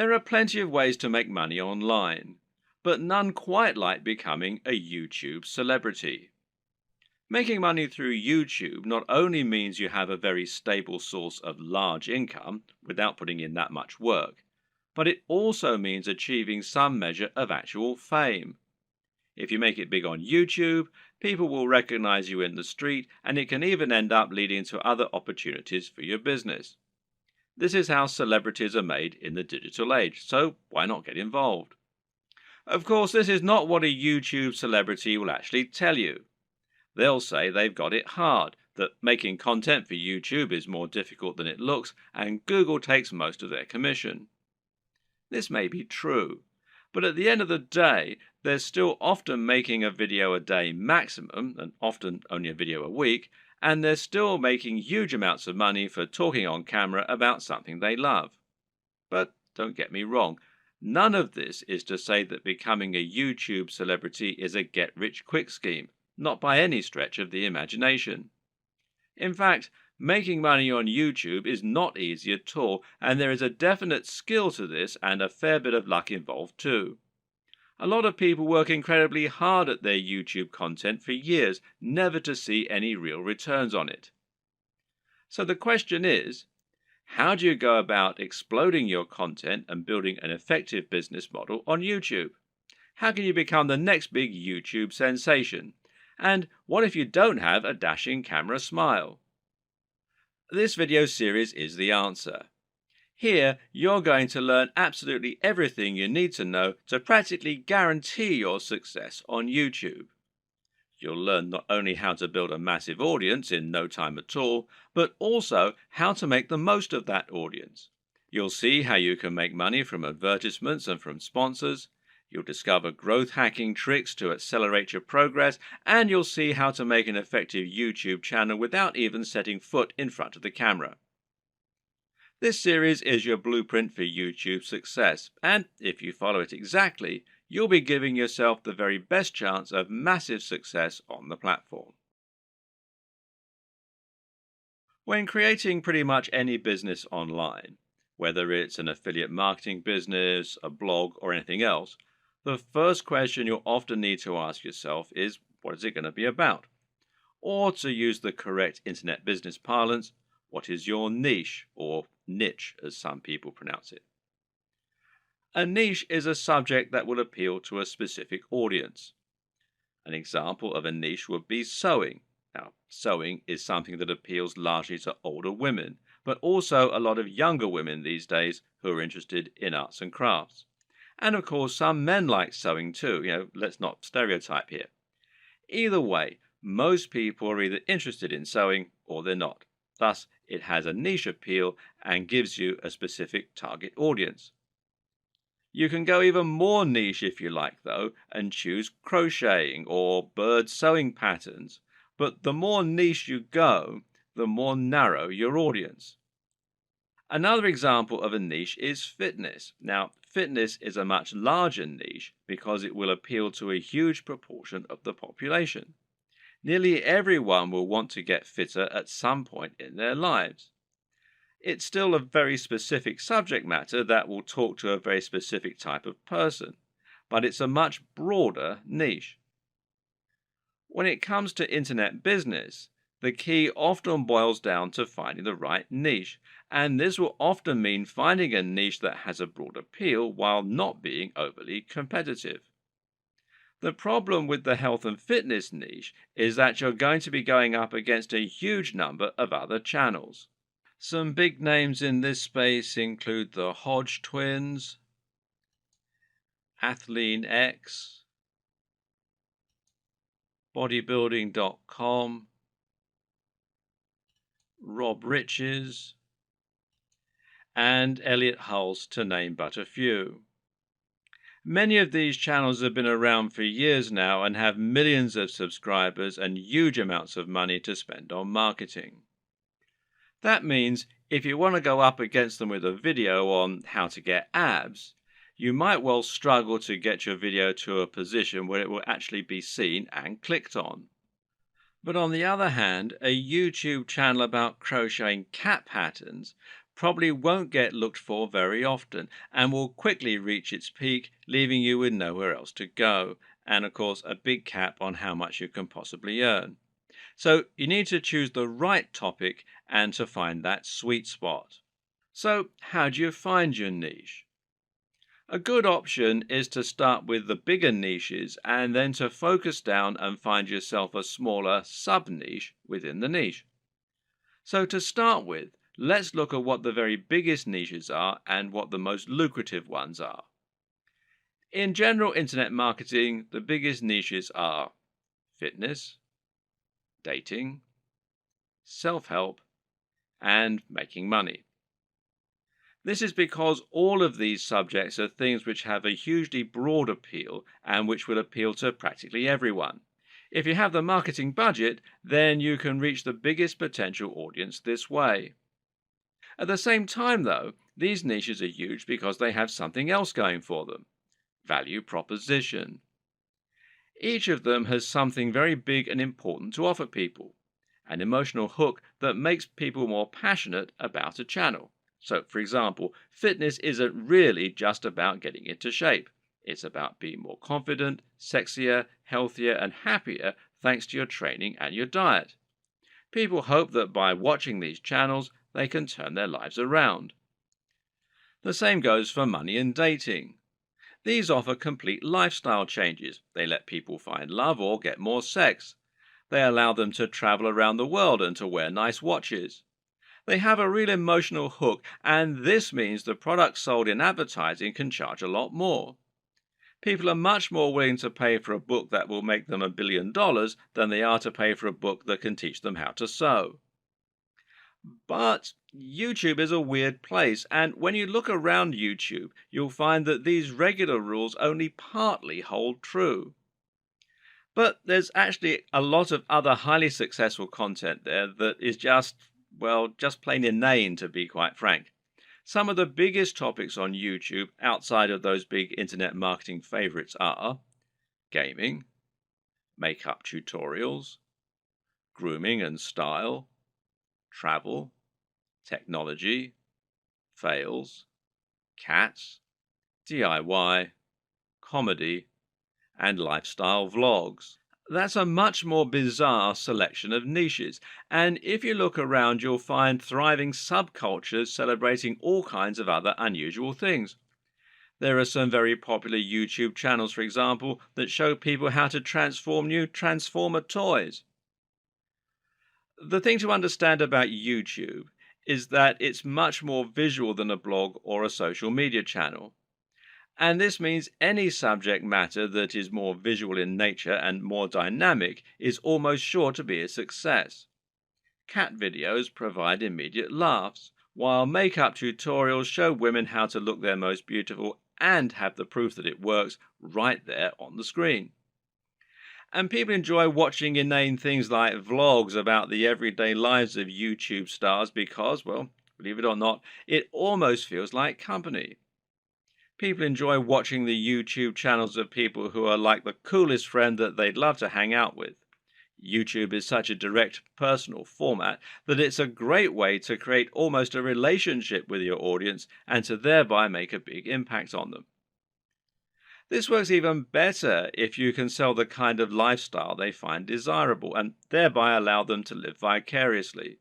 There are plenty of ways to make money online, but none quite like becoming a YouTube celebrity. Making money through YouTube not only means you have a very stable source of large income without putting in that much work, but it also means achieving some measure of actual fame. If you make it big on YouTube, people will recognize you in the street, and it can even end up leading to other opportunities for your business. This is how celebrities are made in the digital age, so why not get involved? Of course, this is not what a YouTube celebrity will actually tell you. They'll say they've got it hard, that making content for YouTube is more difficult than it looks, and Google takes most of their commission. This may be true, but at the end of the day, they're still often making a video a day maximum, and often only a video a week, and they're still making huge amounts of money for talking on camera about something they love. But don't get me wrong, none of this is to say that becoming a YouTube celebrity is a get-rich-quick scheme, not by any stretch of the imagination. In fact, making money on YouTube is not easy at all, and there is a definite skill to this and a fair bit of luck involved too. A lot of people work incredibly hard at their YouTube content for years, never to see any real returns on it. So the question is, how do you go about exploding your content and building an effective business model on YouTube? How can you become the next big YouTube sensation? And what if you don't have a dashing camera smile? This video series is the answer. Here, you're going to learn absolutely everything you need to know to practically guarantee your success on YouTube. You'll learn not only how to build a massive audience in no time at all, but also how to make the most of that audience. You'll see how you can make money from advertisements and from sponsors. You'll discover growth hacking tricks to accelerate your progress, and you'll see how to make an effective YouTube channel without even setting foot in front of the camera. This series is your blueprint for YouTube success, and if you follow it exactly, you'll be giving yourself the very best chance of massive success on the platform. When creating pretty much any business online, whether it's an affiliate marketing business, a blog, or anything else, the first question you'll often need to ask yourself is, what is it going to be about? Or to use the correct internet business parlance, what is your niche, or niche as some people pronounce it? A niche is a subject that will appeal to a specific audience. An example of a niche would be sewing. Now, sewing is something that appeals largely to older women, but also a lot of younger women these days who are interested in arts and crafts. And of course, some men like sewing too. Let's not stereotype here. Either way, most people are either interested in sewing or they're not. Thus, it has a niche appeal and gives you a specific target audience. You can go even more niche if you like, though, and choose crocheting or bird sewing patterns. But the more niche you go, the more narrow your audience. Another example of a niche is fitness. Now, fitness is a much larger niche because it will appeal to a huge proportion of the population. Nearly everyone will want to get fitter at some point in their lives. It's still a very specific subject matter that will talk to a very specific type of person, but it's a much broader niche. When it comes to internet business, the key often boils down to finding the right niche, and this will often mean finding a niche that has a broad appeal while not being overly competitive. The problem with the health and fitness niche is that you're going to be going up against a huge number of other channels. Some big names in this space include the Hodge twins, AthleanX, Bodybuilding.com, Rob Riches, and Elliot Hulse, to name but a few. Many of these channels have been around for years now and have millions of subscribers and huge amounts of money to spend on marketing. That means if you want to go up against them with a video on how to get abs, you might well struggle to get your video to a position where it will actually be seen and clicked on. But on the other hand, a YouTube channel about crocheting cat patterns probably won't get looked for very often and will quickly reach its peak, leaving you with nowhere else to go, and of course, a big cap on how much you can possibly earn. So, you need to choose the right topic and to find that sweet spot. So, how do you find your niche? A good option is to start with the bigger niches and then to focus down and find yourself a smaller sub niche within the niche. So, to start with, let's look at what the very biggest niches are and what the most lucrative ones are. In general internet marketing, the biggest niches are fitness, dating, self help, and making money. This is because all of these subjects are things which have a hugely broad appeal and which will appeal to practically everyone. If you have the marketing budget, then you can reach the biggest potential audience this way. At the same time, though, these niches are huge because they have something else going for them: value proposition. Each of them has something very big and important to offer people, an emotional hook that makes people more passionate about a channel. So, for example, fitness isn't really just about getting into shape. It's about being more confident, sexier, healthier, and happier thanks to your training and your diet. People hope that by watching these channels, they can turn their lives around. The same goes for money and dating. These offer complete lifestyle changes. They let people find love or get more sex. They allow them to travel around the world and to wear nice watches. They have a real emotional hook, and this means the products sold in advertising can charge a lot more. People are much more willing to pay for a book that will make them $1 billion than they are to pay for a book that can teach them how to sew. But YouTube is a weird place, and when you look around YouTube, you'll find that these regular rules only partly hold true. But there's actually a lot of other highly successful content there that is just, well, just plain inane, to be quite frank. Some of the biggest topics on YouTube outside of those big internet marketing favorites are gaming, makeup tutorials, grooming and style, travel, technology, fails, cats, DIY, comedy, and lifestyle vlogs. That's a much more bizarre selection of niches, and if you look around, you'll find thriving subcultures celebrating all kinds of other unusual things. There are some very popular YouTube channels, for example, that show people how to transform new Transformer toys. The thing to understand about YouTube is that it's much more visual than a blog or a social media channel. And this means any subject matter that is more visual in nature and more dynamic is almost sure to be a success. Cat videos provide immediate laughs, while makeup tutorials show women how to look their most beautiful and have the proof that it works right there on the screen. And people enjoy watching inane things like vlogs about the everyday lives of YouTube stars because, well, believe it or not, it almost feels like company. People enjoy watching the YouTube channels of people who are like the coolest friend that they'd love to hang out with. YouTube is such a direct, personal format that it's a great way to create almost a relationship with your audience and to thereby make a big impact on them. This works even better if you can sell the kind of lifestyle they find desirable and thereby allow them to live vicariously.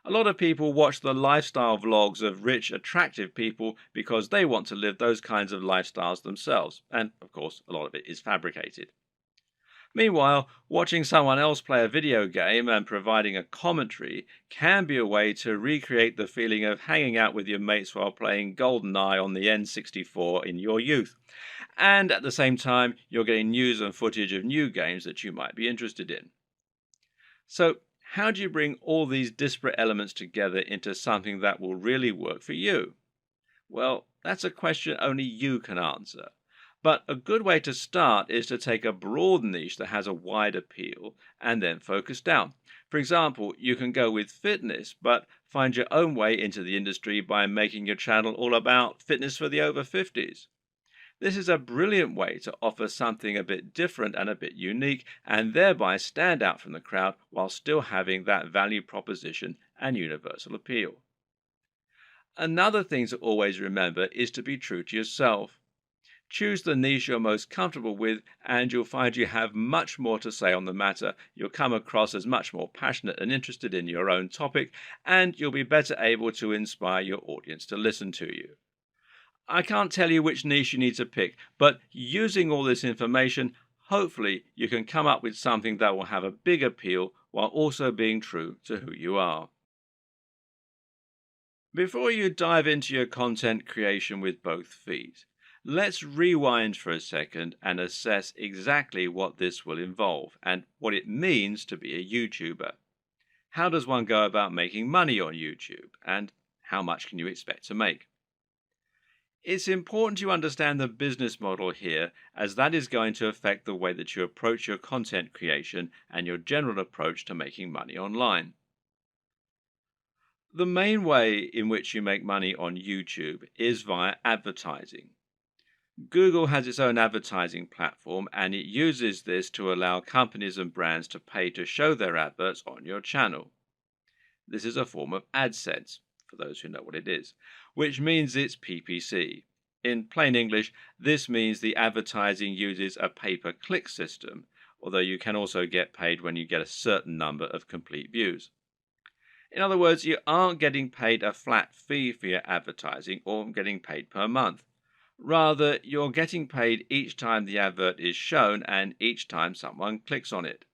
A lot of people watch the lifestyle vlogs of rich, attractive people because they want to live those kinds of lifestyles themselves, and of course, a lot of it is fabricated. Meanwhile, watching someone else play a video game and providing a commentary can be a way to recreate the feeling of hanging out with your mates while playing GoldenEye on the N64 in your youth. And at the same time, you're getting news and footage of new games that you might be interested in. So, how do you bring all these disparate elements together into something that will really work for you? Well, that's a question only you can answer. But a good way to start is to take a broad niche that has a wide appeal and then focus down. For example, you can go with fitness, but find your own way into the industry by making your channel all about fitness for the over 50s. This is a brilliant way to offer something a bit different and a bit unique, and thereby stand out from the crowd while still having that value proposition and universal appeal. Another thing to always remember is to be true to yourself. Choose the niche you're most comfortable with, and you'll find you have much more to say on the matter. You'll come across as much more passionate and interested in your own topic, and you'll be better able to inspire your audience to listen to you. I can't tell you which niche you need to pick, but using all this information, hopefully you can come up with something that will have a big appeal while also being true to who you are. Before you dive into your content creation with both feet, let's rewind for a second and assess exactly what this will involve and what it means to be a YouTuber. How does one go about making money on YouTube, and how much can you expect to make? It's important you understand the business model here, as that is going to affect the way that you approach your content creation and your general approach to making money online. The main way in which you make money on YouTube is via advertising. Google has its own advertising platform, and it uses this to allow companies and brands to pay to show their adverts on your channel. This is a form of AdSense, for those who know what it is, which means it's PPC. In plain English, this means the advertising uses a pay-per-click system, although you can also get paid when you get a certain number of complete views. In other words, you aren't getting paid a flat fee for your advertising or getting paid per month. Rather, you're getting paid each time the advert is shown and each time someone clicks on it.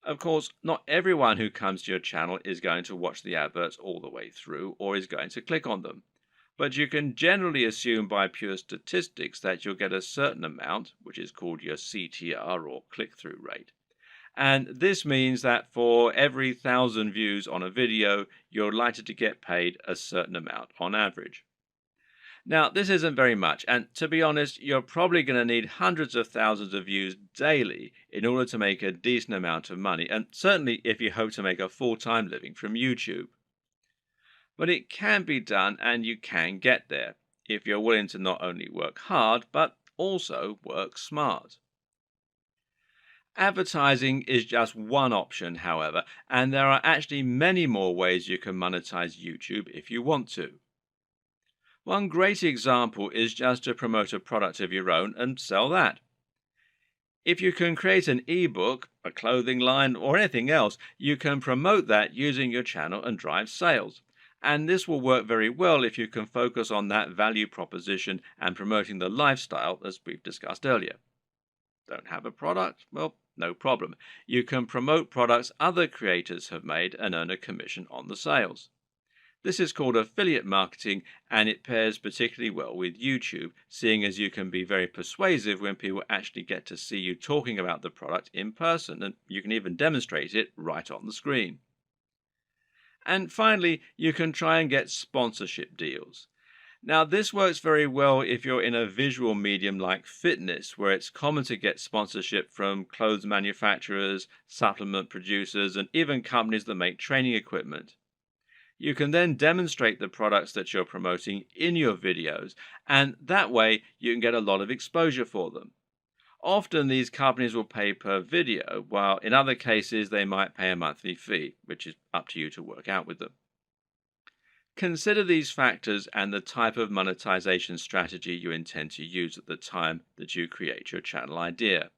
Of course, not everyone who comes to your channel is going to watch the adverts all the way through or is going to click on them. But you can generally assume by pure statistics that you'll get a certain amount, which is called your CTR or click-through rate. And this means that for every 1,000 views on a video, you're likely to get paid a certain amount on average. Now, this isn't very much, and to be honest, you're probably going to need hundreds of thousands of views daily in order to make a decent amount of money, and certainly if you hope to make a full-time living from YouTube. But it can be done, and you can get there if you're willing to not only work hard, but also work smart. Advertising is just one option, however, and there are actually many more ways you can monetize YouTube if you want to. One great example is just to promote a product of your own and sell that. If you can create an ebook, a clothing line, or anything else, you can promote that using your channel and drive sales. And this will work very well if you can focus on that value proposition and promoting the lifestyle as we've discussed earlier. Don't have a product? Well, no problem. You can promote products other creators have made and earn a commission on the sales. This is called affiliate marketing, and it pairs particularly well with YouTube, seeing as you can be very persuasive when people actually get to see you talking about the product in person, and you can even demonstrate it right on the screen. And finally, you can try and get sponsorship deals. Now, this works very well if you're in a visual medium like fitness, where it's common to get sponsorship from clothes manufacturers, supplement producers, and even companies that make training equipment. You can then demonstrate the products that you're promoting in your videos, and that way you can get a lot of exposure for them. Often these companies will pay per video, while in other cases they might pay a monthly fee, which is up to you to work out with them. Consider these factors and the type of monetization strategy you intend to use at the time that you create your channel idea.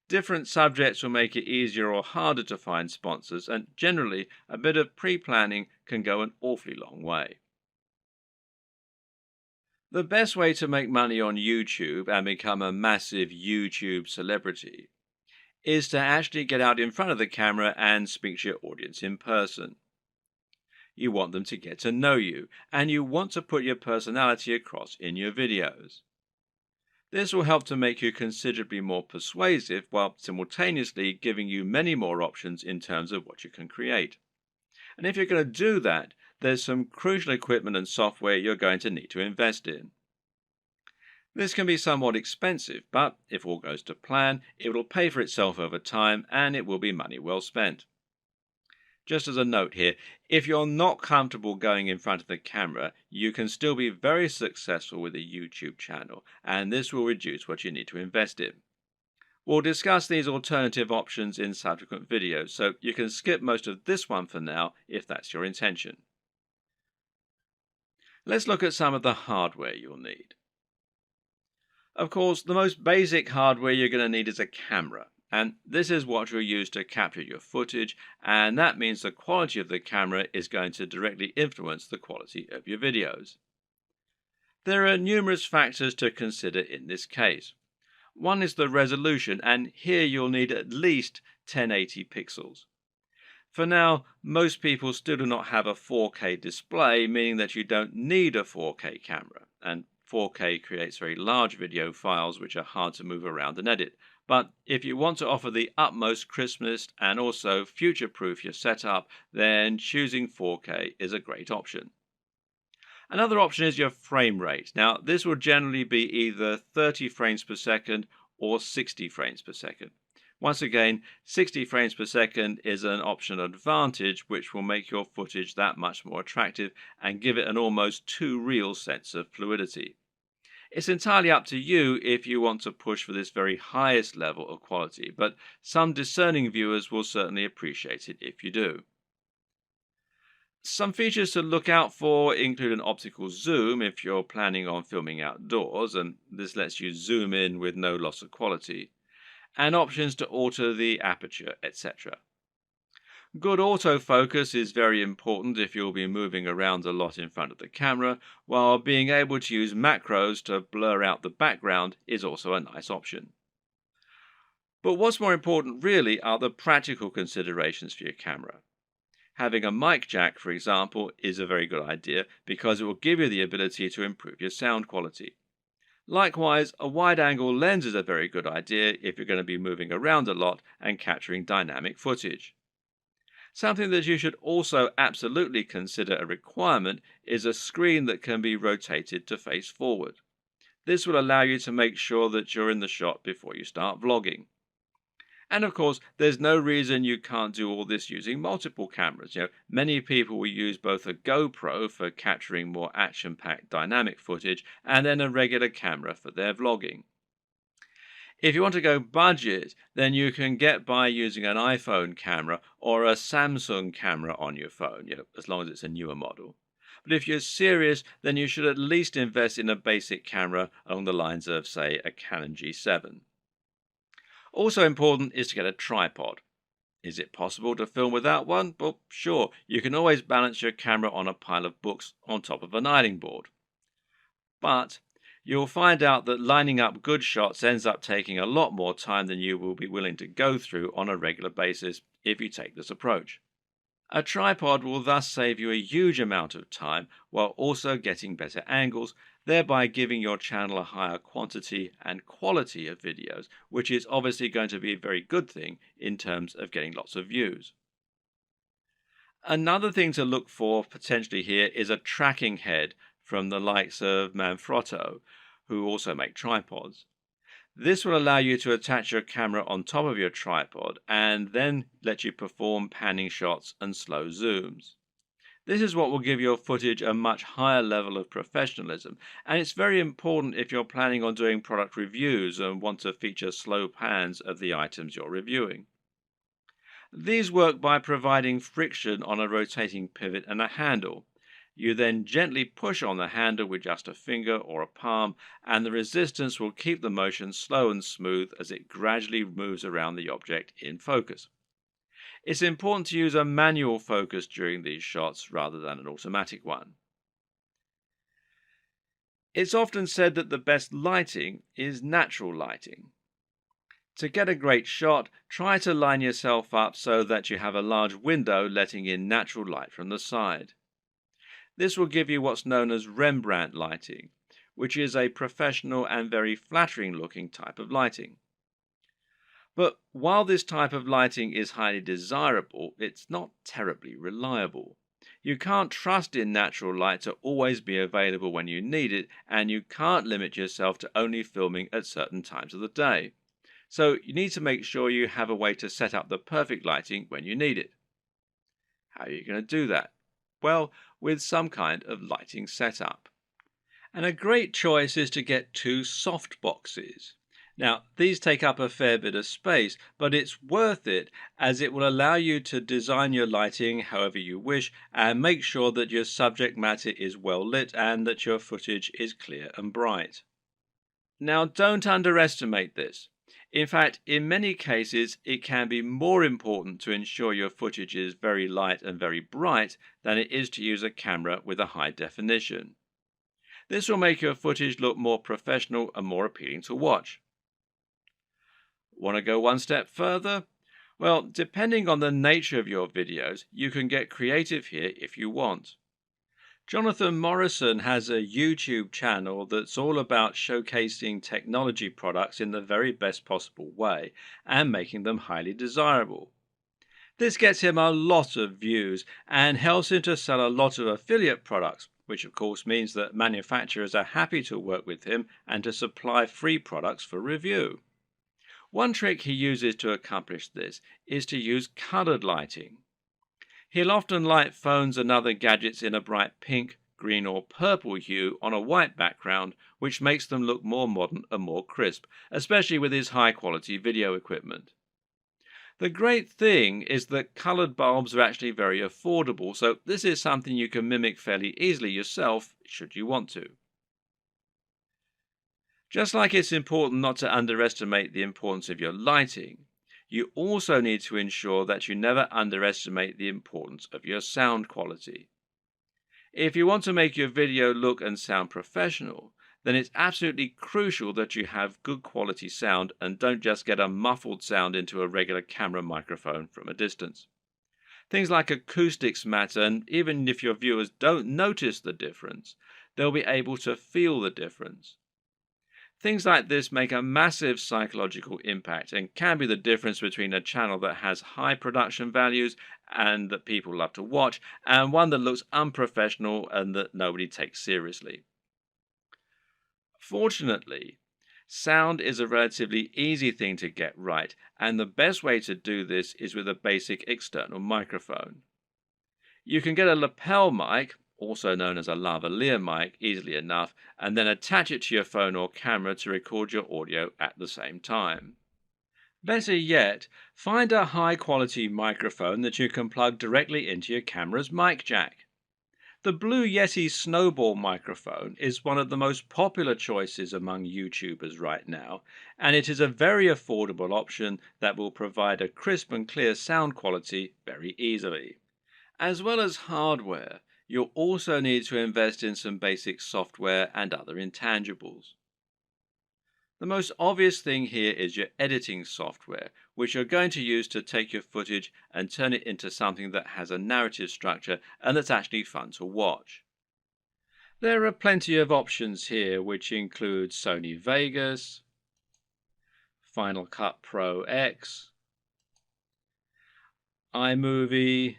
Different subjects will make it easier or harder to find sponsors, and generally, a bit of pre-planning can go an awfully long way. The best way to make money on YouTube and become a massive YouTube celebrity is to actually get out in front of the camera and speak to your audience in person. You want them to get to know you, and you want to put your personality across in your videos. This will help to make you considerably more persuasive while simultaneously giving you many more options in terms of what you can create. And if you're going to do that, there's some crucial equipment and software you're going to need to invest in. This can be somewhat expensive, but if all goes to plan, it will pay for itself over time and it will be money well spent. Just as a note here, if you're not comfortable going in front of the camera, you can still be very successful with a YouTube channel, and this will reduce what you need to invest in. We'll discuss these alternative options in subsequent videos, so you can skip most of this one for now if that's your intention. Let's look at some of the hardware you'll need. Of course, the most basic hardware you're going to need is a camera, and this is what you'll use to capture your footage, and that means the quality of the camera is going to directly influence the quality of your videos. There are numerous factors to consider in this case. One is the resolution, and here you'll need at least 1080 pixels. For now, most people still do not have a 4K display, meaning that you don't need a 4K camera, and 4K creates very large video files which are hard to move around and edit. But if you want to offer the utmost crispness and also future-proof your setup, then choosing 4K is a great option. Another option is your frame rate. Now, this will generally be either 30 frames per second or 60 frames per second. Once again, 60 frames per second is an optional advantage which will make your footage that much more attractive and give it an almost too real sense of fluidity. It's entirely up to you if you want to push for this very highest level of quality, but some discerning viewers will certainly appreciate it if you do. Some features to look out for include an optical zoom if you're planning on filming outdoors, and this lets you zoom in with no loss of quality, and options to alter the aperture, etc. Good autofocus is very important if you'll be moving around a lot in front of the camera, while being able to use macros to blur out the background is also a nice option. But what's more important really are the practical considerations for your camera. Having a mic jack, for example, is a very good idea because it will give you the ability to improve your sound quality. Likewise, a wide-angle lens is a very good idea if you're going to be moving around a lot and capturing dynamic footage. Something that you should also absolutely consider a requirement is a screen that can be rotated to face forward. This will allow you to make sure that you're in the shot before you start vlogging. And of course, there's no reason you can't do all this using multiple cameras. Many people will use both a GoPro for capturing more action-packed dynamic footage and then a regular camera for their vlogging. If you want to go budget, then you can get by using an iPhone camera or a Samsung camera on your phone, as long as it's a newer model. But if you're serious, then you should at least invest in a basic camera along the lines of, say, a Canon G7. Also important is to get a tripod. Is it possible to film without one? Well, sure, you can always balance your camera on a pile of books on top of an ironing board. But you'll find out that lining up good shots ends up taking a lot more time than you will be willing to go through on a regular basis if you take this approach. A tripod will thus save you a huge amount of time while also getting better angles, thereby giving your channel a higher quantity and quality of videos, which is obviously going to be a very good thing in terms of getting lots of views. Another thing to look for potentially here is a tracking head from the likes of Manfrotto, who also make tripods. This will allow you to attach your camera on top of your tripod and then let you perform panning shots and slow zooms. This is what will give your footage a much higher level of professionalism, and it's very important if you're planning on doing product reviews and want to feature slow pans of the items you're reviewing. These work by providing friction on a rotating pivot and a handle. You then gently push on the handle with just a finger or a palm, and the resistance will keep the motion slow and smooth as it gradually moves around the object in focus. It's important to use a manual focus during these shots rather than an automatic one. It's often said that the best lighting is natural lighting. To get a great shot, try to line yourself up so that you have a large window letting in natural light from the side. This will give you what's known as Rembrandt lighting, which is a professional and very flattering looking type of lighting. But while this type of lighting is highly desirable, it's not terribly reliable. You can't trust in natural light to always be available when you need it, and you can't limit yourself to only filming at certain times of the day. So you need to make sure you have a way to set up the perfect lighting when you need it. How are you going to do that? Well, with some kind of lighting setup. And a great choice is to get two soft boxes. Now, these take up a fair bit of space, but it's worth it as it will allow you to design your lighting however you wish and make sure that your subject matter is well lit and that your footage is clear and bright. Now, don't underestimate this. In fact, in many cases, it can be more important to ensure your footage is very light and very bright than it is to use a camera with a high definition. This will make your footage look more professional and more appealing to watch. Want to go one step further? Well, depending on the nature of your videos, you can get creative here if you want. Jonathan Morrison has a YouTube channel that's all about showcasing technology products in the very best possible way and making them highly desirable. This gets him a lot of views and helps him to sell a lot of affiliate products, which of course means that manufacturers are happy to work with him and to supply free products for review. One trick he uses to accomplish this is to use colored lighting. He'll often light phones and other gadgets in a bright pink, green or purple hue on a white background, which makes them look more modern and more crisp, especially with his high-quality video equipment. The great thing is that colored bulbs are actually very affordable, so this is something you can mimic fairly easily yourself, should you want to. Just like it's important not to underestimate the importance of your lighting, you also need to ensure that you never underestimate the importance of your sound quality. If you want to make your video look and sound professional, then it's absolutely crucial that you have good quality sound and don't just get a muffled sound into a regular camera microphone from a distance. Things like acoustics matter, and even if your viewers don't notice the difference, they'll be able to feel the difference. Things like this make a massive psychological impact and can be the difference between a channel that has high production values and that people love to watch, and one that looks unprofessional and that nobody takes seriously. Fortunately, sound is a relatively easy thing to get right, and the best way to do this is with a basic external microphone. You can get a lapel mic, also known as a lavalier mic, easily enough, and then attach it to your phone or camera to record your audio at the same time. Better yet, find a high-quality microphone that you can plug directly into your camera's mic jack. The Blue Yeti Snowball microphone is one of the most popular choices among YouTubers right now, and it is a very affordable option that will provide a crisp and clear sound quality very easily. As well as hardware, you'll also need to invest in some basic software and other intangibles. The most obvious thing here is your editing software, which you're going to use to take your footage and turn it into something that has a narrative structure and that's actually fun to watch. There are plenty of options here, which include Sony Vegas, Final Cut Pro X, iMovie,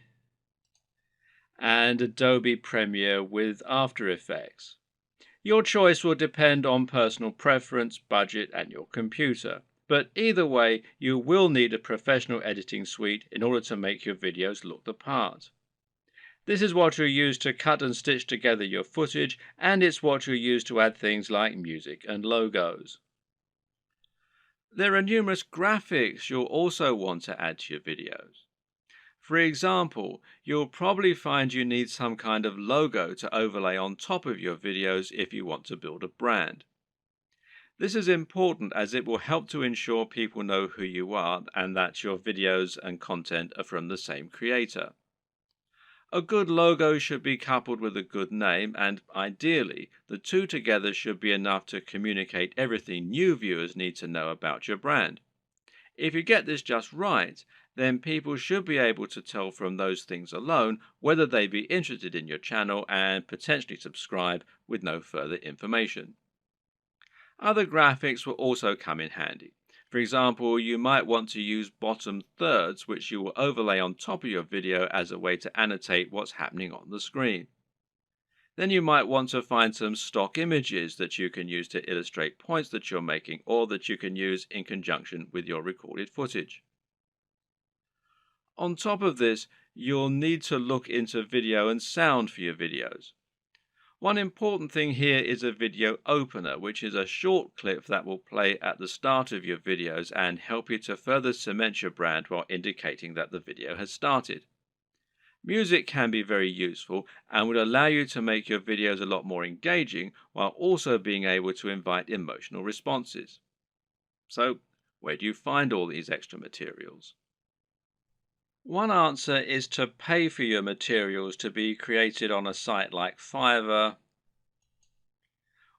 and Adobe Premiere with After Effects. Your choice will depend on personal preference, budget, and your computer. But either way, you will need a professional editing suite in order to make your videos look the part. This is what you'll use to cut and stitch together your footage, and it's what you'll use to add things like music and logos. There are numerous graphics you'll also want to add to your videos. For example, you'll probably find you need some kind of logo to overlay on top of your videos if you want to build a brand. This is important as it will help to ensure people know who you are and that your videos and content are from the same creator. A good logo should be coupled with a good name, and ideally, the two together should be enough to communicate everything new viewers need to know about your brand. If you get this just right, then people should be able to tell from those things alone whether they be interested in your channel and potentially subscribe with no further information. Other graphics will also come in handy. For example, you might want to use bottom thirds, which you will overlay on top of your video as a way to annotate what's happening on the screen. Then you might want to find some stock images that you can use to illustrate points that you're making or that you can use in conjunction with your recorded footage. On top of this, you'll need to look into video and sound for your videos. One important thing here is a video opener, which is a short clip that will play at the start of your videos and help you to further cement your brand while indicating that the video has started. Music can be very useful and would allow you to make your videos a lot more engaging while also being able to invite emotional responses. So, where do you find all these extra materials? One answer is to pay for your materials to be created on a site like Fiverr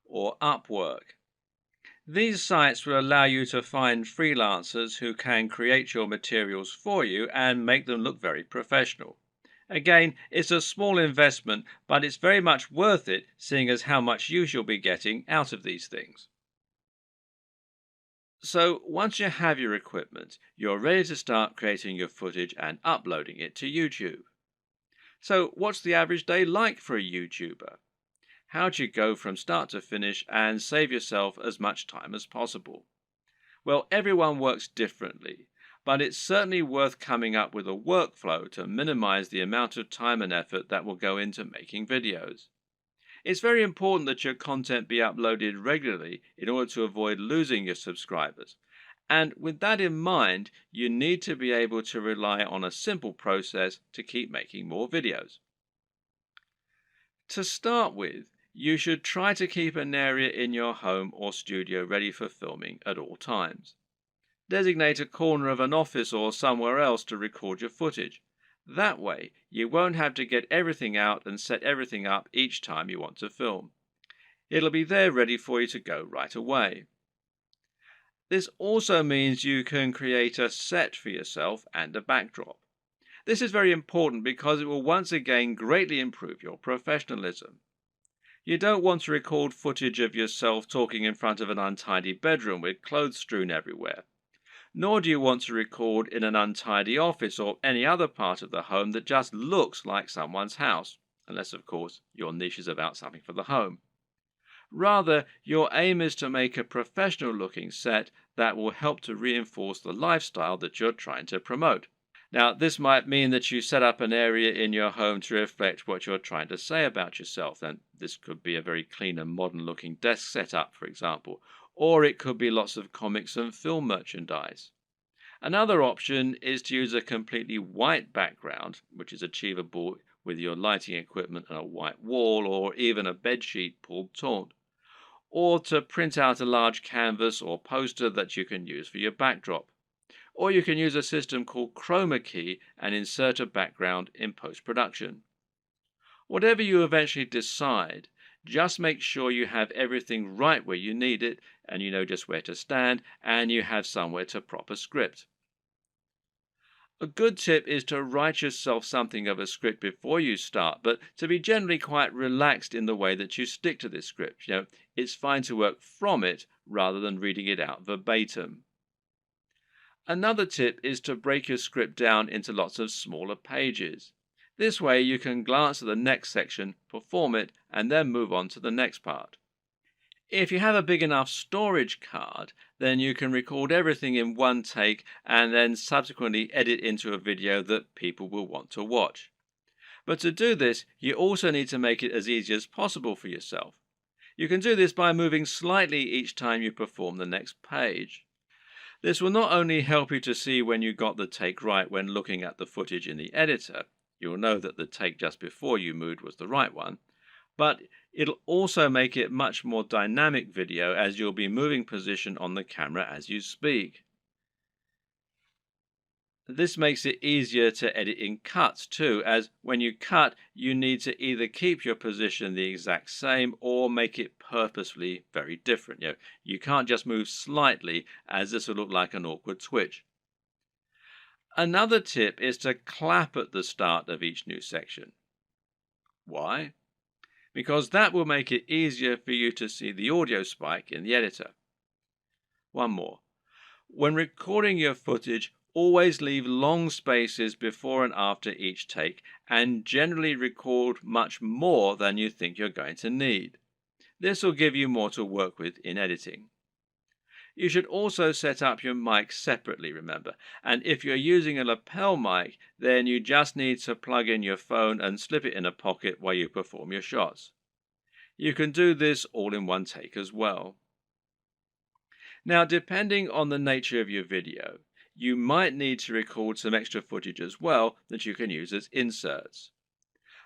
or Upwork. These sites will allow you to find freelancers who can create your materials for you and make them look very professional. Again, it's a small investment, but it's very much worth it, seeing as how much use you'll be getting out of these things. So once you have your equipment, you're ready to start creating your footage and uploading it to YouTube. So what's the average day like for a YouTuber? How do you go from start to finish and save yourself as much time as possible? Well, everyone works differently, but it's certainly worth coming up with a workflow to minimize the amount of time and effort that will go into making videos. It's very important that your content be uploaded regularly in order to avoid losing your subscribers. And with that in mind, you need to be able to rely on a simple process to keep making more videos. To start with, you should try to keep an area in your home or studio ready for filming at all times. Designate a corner of an office or somewhere else to record your footage. That way, you won't have to get everything out and set everything up each time you want to film. It'll be there ready for you to go right away. This also means you can create a set for yourself and a backdrop. This is very important because it will once again greatly improve your professionalism. You don't want to record footage of yourself talking in front of an untidy bedroom with clothes strewn everywhere. Nor do you want to record in an untidy office or any other part of the home that just looks like someone's house, unless of course your niche is about something for the home. Rather, your aim is to make a professional looking set that will help to reinforce the lifestyle that you're trying to promote. Now, this might mean that you set up an area in your home to reflect what you're trying to say about yourself, and this could be a very clean and modern looking desk setup, for example, or it could be lots of comics and film merchandise. Another option is to use a completely white background, which is achievable with your lighting equipment and a white wall or even a bedsheet pulled taut, or to print out a large canvas or poster that you can use for your backdrop. Or you can use a system called Chroma Key and insert a background in post-production. Whatever you eventually decide, just make sure you have everything right where you need it, and you know just where to stand, and you have somewhere to prop a script. A good tip is to write yourself something of a script before you start, but to be generally quite relaxed in the way that you stick to this script. It's fine to work from it rather than reading it out verbatim. Another tip is to break your script down into lots of smaller pages. This way you can glance at the next section, perform it, and then move on to the next part. If you have a big enough storage card, then you can record everything in one take and then subsequently edit into a video that people will want to watch. But to do this, you also need to make it as easy as possible for yourself. You can do this by moving slightly each time you perform the next page. This will not only help you to see when you got the take right when looking at the footage in the editor, you'll know that the take just before you moved was the right one, but it'll also make it much more dynamic video as you'll be moving position on the camera as you speak. This makes it easier to edit in cuts too, as when you cut, you need to either keep your position the exact same or make it purposefully very different. You can't just move slightly, as this will look like an awkward twitch. Another tip is to clap at the start of each new section. Why? Because that will make it easier for you to see the audio spike in the editor. One more. When recording your footage, always leave long spaces before and after each take, and generally record much more than you think you're going to need. This will give you more to work with in editing. You should also set up your mic separately, remember, and if you're using a lapel mic, then you just need to plug in your phone and slip it in a pocket while you perform your shots. You can do this all in one take as well. Now, depending on the nature of your video, you might need to record some extra footage as well that you can use as inserts.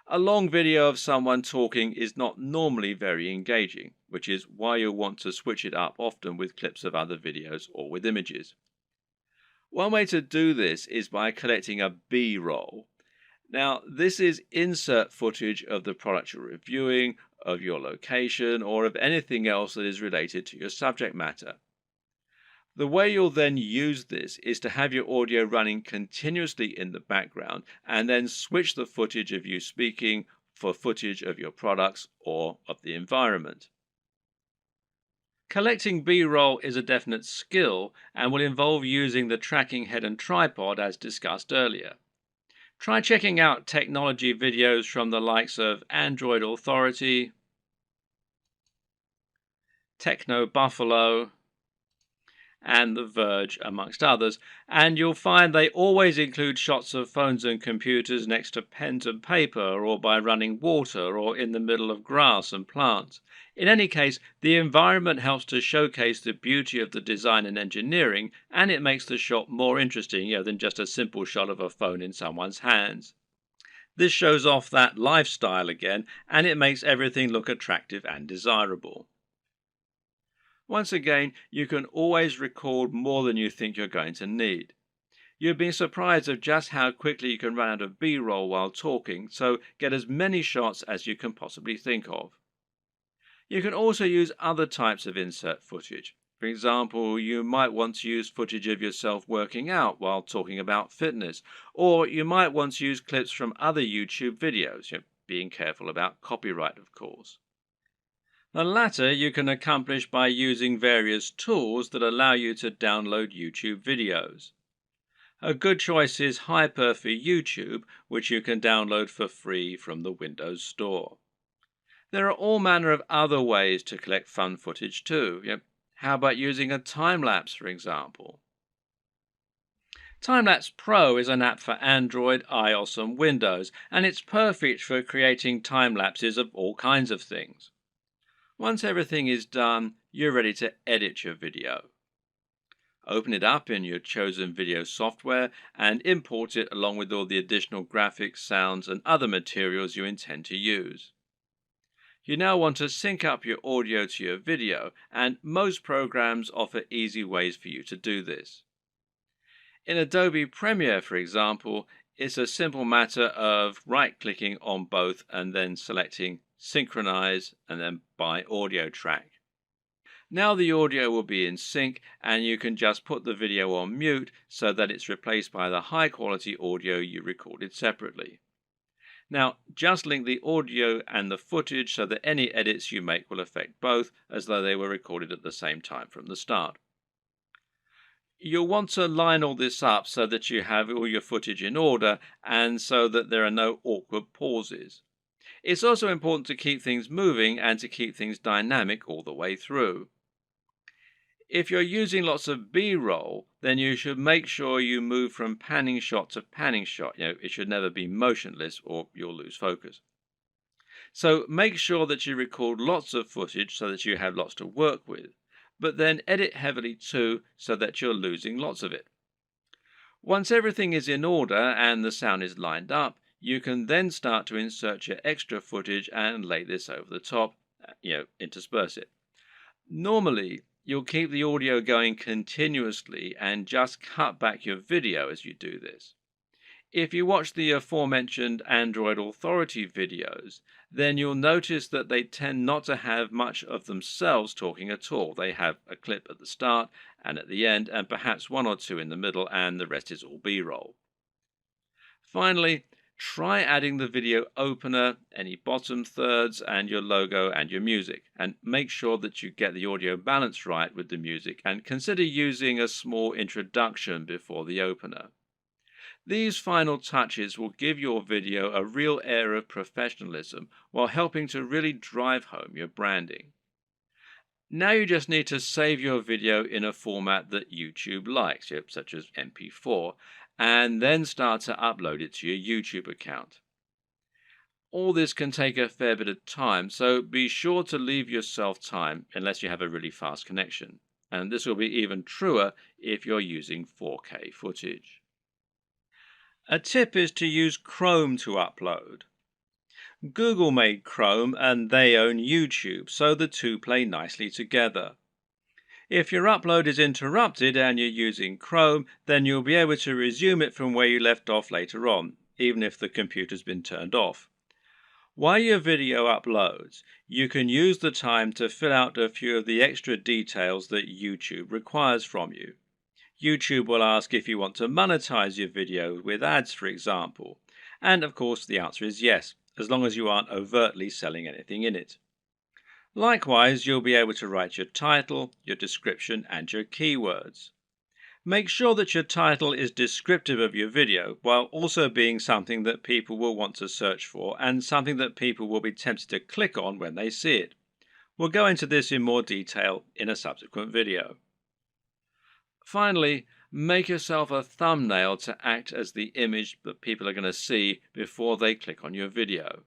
A long video of someone talking is not normally very engaging, which is why you'll want to switch it up often with clips of other videos or with images. One way to do this is by collecting a B-roll. Now, this is insert footage of the product you're reviewing, of your location, or of anything else that is related to your subject matter. The way you'll then use this is to have your audio running continuously in the background and then switch the footage of you speaking for footage of your products or of the environment. Collecting B-roll is a definite skill and will involve using the tracking head and tripod as discussed earlier. Try checking out technology videos from the likes of Android Authority, Techno Buffalo, and The Verge, amongst others, and you'll find they always include shots of phones and computers next to pens and paper, or by running water, or in the middle of grass and plants. In any case, the environment helps to showcase the beauty of the design and engineering, and it makes the shot more interesting, than just a simple shot of a phone in someone's hands. This shows off that lifestyle again, and it makes everything look attractive and desirable. Once again, you can always record more than you think you're going to need. You'd be surprised of just how quickly you can run out of B-roll while talking, so get as many shots as you can possibly think of. You can also use other types of insert footage. For example, you might want to use footage of yourself working out while talking about fitness, or you might want to use clips from other YouTube videos, being careful about copyright, of course. The latter you can accomplish by using various tools that allow you to download YouTube videos. A good choice is Hyper for YouTube, which you can download for free from the Windows Store. There are all manner of other ways to collect fun footage too. How about using a time-lapse, for example? Timelapse Pro is an app for Android, iOS and Windows, and it's perfect for creating time lapses of all kinds of things. Once everything is done, you're ready to edit your video. Open it up in your chosen video software and import it along with all the additional graphics, sounds, and other materials you intend to use. You now want to sync up your audio to your video, and most programs offer easy ways for you to do this. In Adobe Premiere, for example, it's a simple matter of right-clicking on both and then selecting Synchronize and then by audio track. Now the audio will be in sync, and you can just put the video on mute so that it's replaced by the high-quality audio you recorded separately. Now, just link the audio and the footage so that any edits you make will affect both, as though they were recorded at the same time from the start. You'll want to line all this up so that you have all your footage in order and so that there are no awkward pauses. It's also important to keep things moving and to keep things dynamic all the way through. If you're using lots of B-roll, then you should make sure you move from panning shot to panning shot. It should never be motionless or you'll lose focus. So make sure that you record lots of footage so that you have lots to work with, but then edit heavily too so that you're losing lots of it. Once everything is in order and the sound is lined up, you can then start to insert your extra footage and lay this over the top, intersperse it. Normally, you'll keep the audio going continuously and just cut back your video as you do this. If you watch the aforementioned Android Authority videos, then you'll notice that they tend not to have much of themselves talking at all. They have a clip at the start and at the end, and perhaps one or two in the middle, and the rest is all B-roll. Finally, try adding the video opener, any bottom thirds, and your logo and your music, and make sure that you get the audio balance right with the music, and consider using a small introduction before the opener. These final touches will give your video a real air of professionalism while helping to really drive home your branding. Now you just need to save your video in a format that YouTube likes, such as MP4, and then start to upload it to your YouTube account. All this can take a fair bit of time, so be sure to leave yourself time unless you have a really fast connection. And this will be even truer if you're using 4K footage. A tip is to use Chrome to upload. Google made Chrome and they own YouTube, so the two play nicely together. If your upload is interrupted and you're using Chrome, then you'll be able to resume it from where you left off later on, even if the computer's been turned off. While your video uploads, you can use the time to fill out a few of the extra details that YouTube requires from you. YouTube will ask if you want to monetize your video with ads, for example. And of course, the answer is yes, as long as you aren't overtly selling anything in it. Likewise, you'll be able to write your title, your description, and your keywords. Make sure that your title is descriptive of your video, while also being something that people will want to search for and something that people will be tempted to click on when they see it. We'll go into this in more detail in a subsequent video. Finally, make yourself a thumbnail to act as the image that people are going to see before they click on your video.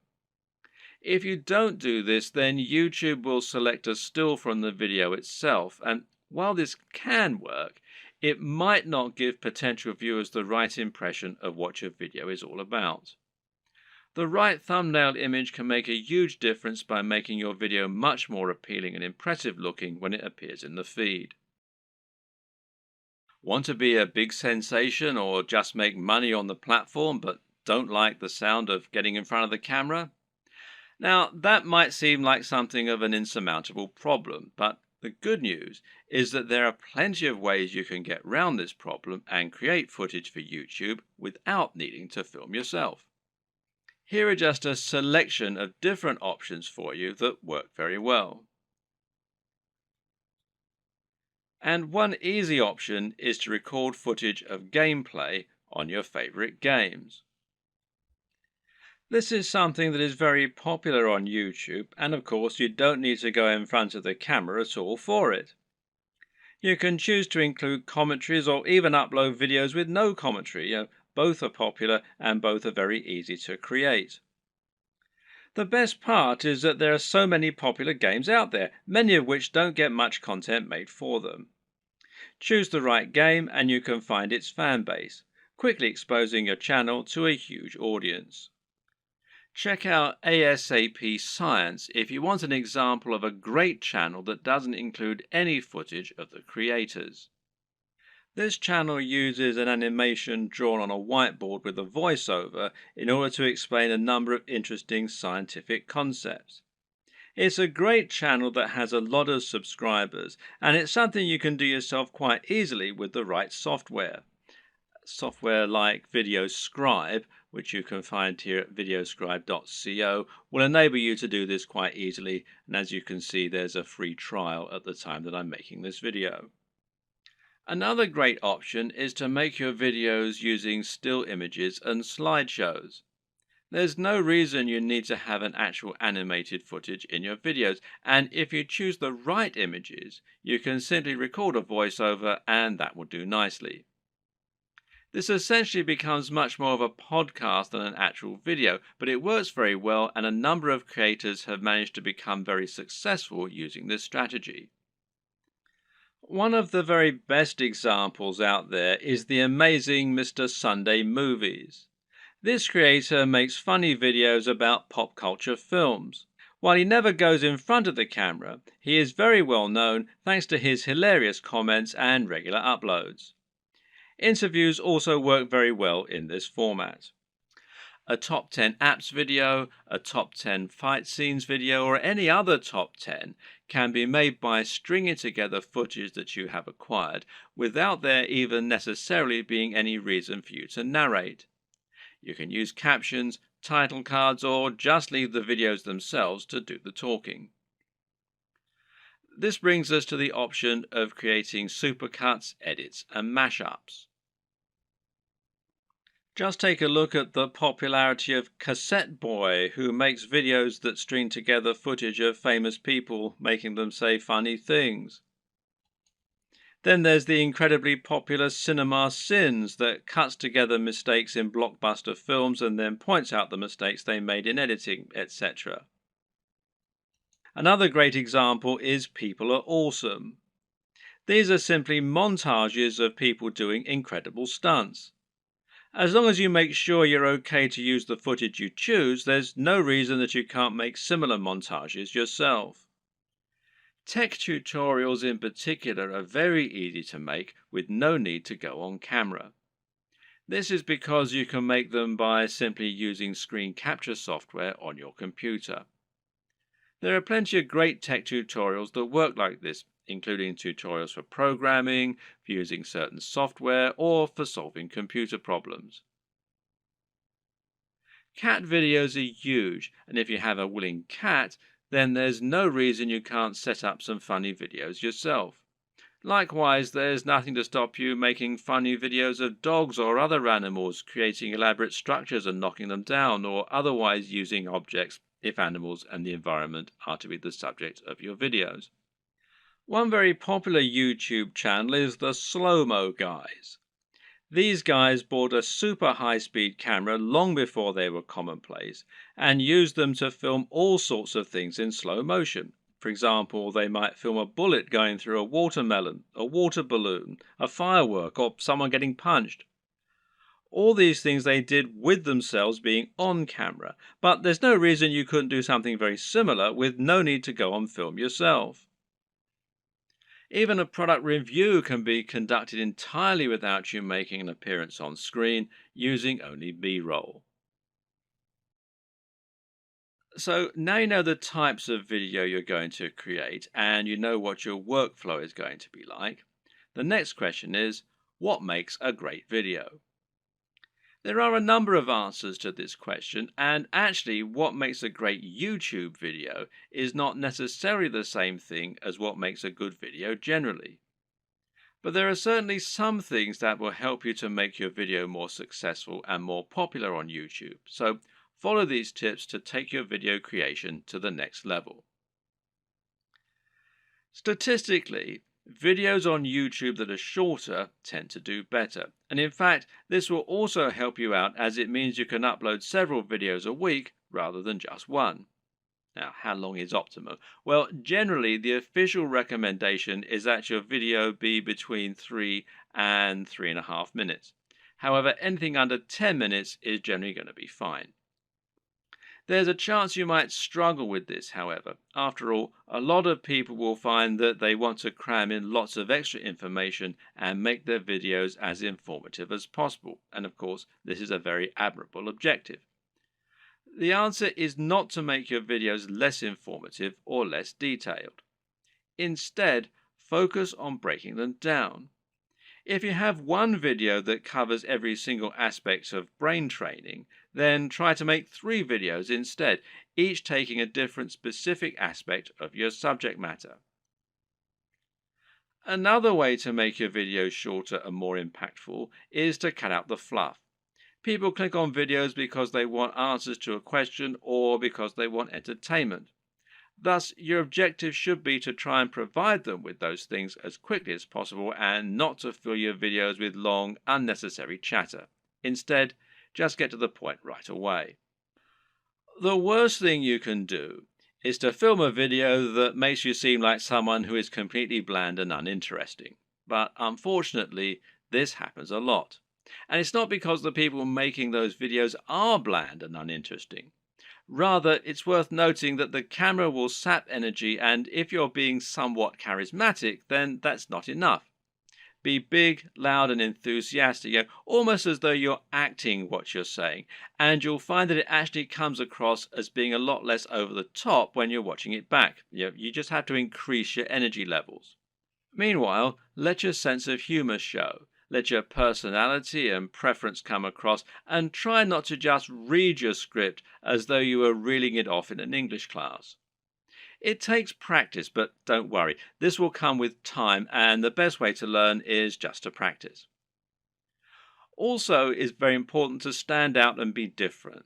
If you don't do this, then YouTube will select a still from the video itself, and while this can work, it might not give potential viewers the right impression of what your video is all about. The right thumbnail image can make a huge difference by making your video much more appealing and impressive looking when it appears in the feed. Want to be a big sensation or just make money on the platform but don't like the sound of getting in front of the camera? Now, that might seem like something of an insurmountable problem, but the good news is that there are plenty of ways you can get around this problem and create footage for YouTube without needing to film yourself. Here are just a selection of different options for you that work very well. And one easy option is to record footage of gameplay on your favorite games. This is something that is very popular on YouTube, and of course you don't need to go in front of the camera at all for it. You can choose to include commentaries or even upload videos with no commentary. Both are popular and both are very easy to create. The best part is that there are so many popular games out there, many of which don't get much content made for them. Choose the right game and you can find its fan base, quickly exposing your channel to a huge audience. Check out ASAP Science if you want an example of a great channel that doesn't include any footage of the creators. This channel uses an animation drawn on a whiteboard with a voiceover in order to explain a number of interesting scientific concepts. It's a great channel that has a lot of subscribers, and it's something you can do yourself quite easily with the right software. Software like VideoScribe, which you can find here at videoscribe.co, will enable you to do this quite easily, and as you can see, there's a free trial at the time that I'm making this video. Another great option is to make your videos using still images and slideshows. There's no reason you need to have an actual animated footage in your videos, and if you choose the right images, you can simply record a voiceover and that will do nicely. This essentially becomes much more of a podcast than an actual video, but it works very well and a number of creators have managed to become very successful using this strategy. One of the very best examples out there is the amazing Mr. Sunday Movies. This creator makes funny videos about pop culture films. While he never goes in front of the camera, he is very well known thanks to his hilarious comments and regular uploads. Interviews also work very well in this format. A top 10 apps video, a top 10 fight scenes video, or any other top 10 can be made by stringing together footage that you have acquired without there even necessarily being any reason for you to narrate. You can use captions, title cards, or just leave the videos themselves to do the talking. This brings us to the option of creating supercuts, edits, and mashups. Just take a look at the popularity of Cassette Boy, who makes videos that string together footage of famous people making them say funny things. Then there's the incredibly popular Cinema Sins that cuts together mistakes in blockbuster films and then points out the mistakes they made in editing, etc. Another great example is People Are Awesome. These are simply montages of people doing incredible stunts. As long as you make sure you're okay to use the footage you choose, there's no reason that you can't make similar montages yourself. Tech tutorials in particular are very easy to make with no need to go on camera. This is because you can make them by simply using screen capture software on your computer. There are plenty of great tech tutorials that work like this, including tutorials for programming, for using certain software, or for solving computer problems. Cat videos are huge, and if you have a willing cat, then there's no reason you can't set up some funny videos yourself. Likewise, there's nothing to stop you making funny videos of dogs or other animals, creating elaborate structures and knocking them down, or otherwise using objects if animals and the environment are to be the subject of your videos. One very popular YouTube channel is the Slow-Mo Guys. These guys bought a super high-speed camera long before they were commonplace and used them to film all sorts of things in slow motion. For example, they might film a bullet going through a watermelon, a water balloon, a firework, or someone getting punched. All these things they did with themselves being on camera, but there's no reason you couldn't do something very similar with no need to go on film yourself. Even a product review can be conducted entirely without you making an appearance on screen, using only B-roll. So now you know the types of video you're going to create and you know what your workflow is going to be like. The next question is, what makes a great video? There are a number of answers to this question, and actually what makes a great YouTube video is not necessarily the same thing as what makes a good video generally. But there are certainly some things that will help you to make your video more successful and more popular on YouTube. So follow these tips to take your video creation to the next level. Statistically, videos on YouTube that are shorter tend to do better. And in fact, this will also help you out as it means you can upload several videos a week rather than just one. Now, how long is optimal? Well, generally, the official recommendation is that your video be between 3 and 3.5 minutes. However, anything under 10 minutes is generally going to be fine. There's a chance you might struggle with this, however. After all, a lot of people will find that they want to cram in lots of extra information and make their videos as informative as possible. And of course, this is a very admirable objective. The answer is not to make your videos less informative or less detailed. Instead, focus on breaking them down. If you have one video that covers every single aspect of brain training, then try to make 3 videos instead, each taking a different specific aspect of your subject matter. Another way to make your videos shorter and more impactful is to cut out the fluff. People click on videos because they want answers to a question or because they want entertainment. Thus, your objective should be to try and provide them with those things as quickly as possible and not to fill your videos with long, unnecessary chatter. Instead, just get to the point right away. The worst thing you can do is to film a video that makes you seem like someone who is completely bland and uninteresting. But unfortunately, this happens a lot. And it's not because the people making those videos are bland and uninteresting. Rather, it's worth noting that the camera will sap energy, and if you're being somewhat charismatic, then that's not enough. Be big, loud, and enthusiastic, almost as though you're acting what you're saying, and you'll find that it actually comes across as being a lot less over the top when you're watching it back. You just have to increase your energy levels. Meanwhile, let your sense of humor show. Let your personality and preference come across, and try not to just read your script as though you were reeling it off in an English class. It takes practice, but don't worry, this will come with time, and the best way to learn is just to practice. Also, it's very important to stand out and be different.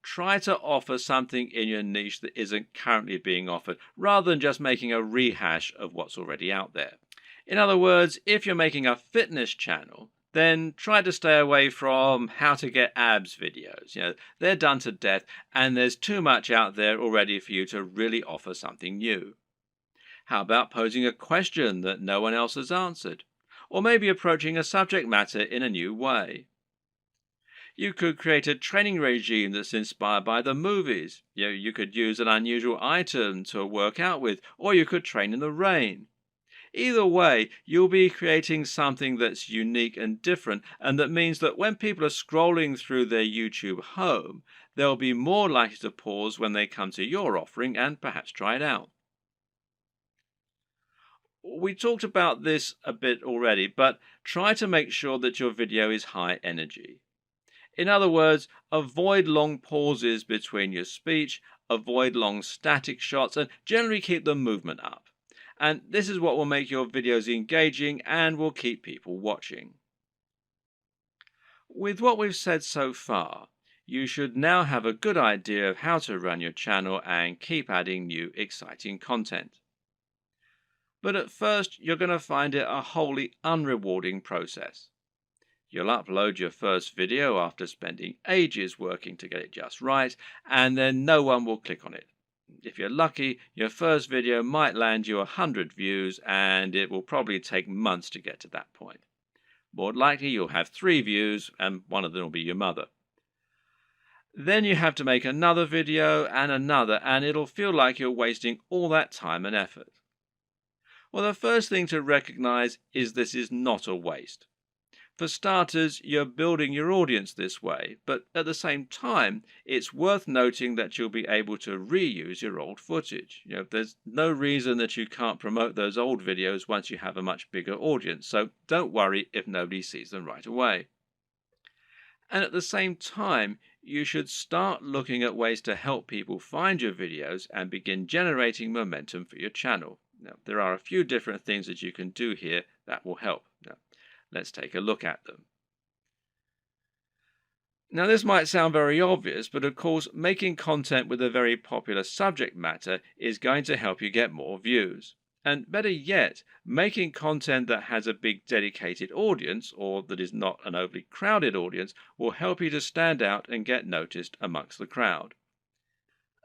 Try to offer something in your niche that isn't currently being offered, rather than just making a rehash of what's already out there. In other words, if you're making a fitness channel, then try to stay away from how to get abs videos. They're done to death, and there's too much out there already for you to really offer something new. How about posing a question that no one else has answered? Or maybe approaching a subject matter in a new way? You could create a training regime that's inspired by the movies. You could use an unusual item to work out with, or you could train in the rain. Either way, you'll be creating something that's unique and different, and that means that when people are scrolling through their YouTube home, they'll be more likely to pause when they come to your offering and perhaps try it out. We talked about this a bit already, but try to make sure that your video is high energy. In other words, avoid long pauses between your speech, avoid long static shots, and generally keep the movement up. And this is what will make your videos engaging and will keep people watching. With what we've said so far, you should now have a good idea of how to run your channel and keep adding new exciting content. But at first, you're going to find it a wholly unrewarding process. You'll upload your first video after spending ages working to get it just right, and then no one will click on it. If you're lucky, your first video might land you 100 views, and it will probably take months to get to that point. More likely, you'll have 3 views, and one of them will be your mother. Then you have to make another video and another, and it'll feel like you're wasting all that time and effort. Well, the first thing to recognize is this is not a waste. For starters, you're building your audience this way, but at the same time, it's worth noting that you'll be able to reuse your old footage. There's no reason that you can't promote those old videos once you have a much bigger audience, so don't worry if nobody sees them right away. And at the same time, you should start looking at ways to help people find your videos and begin generating momentum for your channel. Now, there are a few different things that you can do here that will help. Now, let's take a look at them. Now, this might sound very obvious, but of course, making content with a very popular subject matter is going to help you get more views. And better yet, making content that has a big dedicated audience, or that is not an overly crowded audience, will help you to stand out and get noticed amongst the crowd.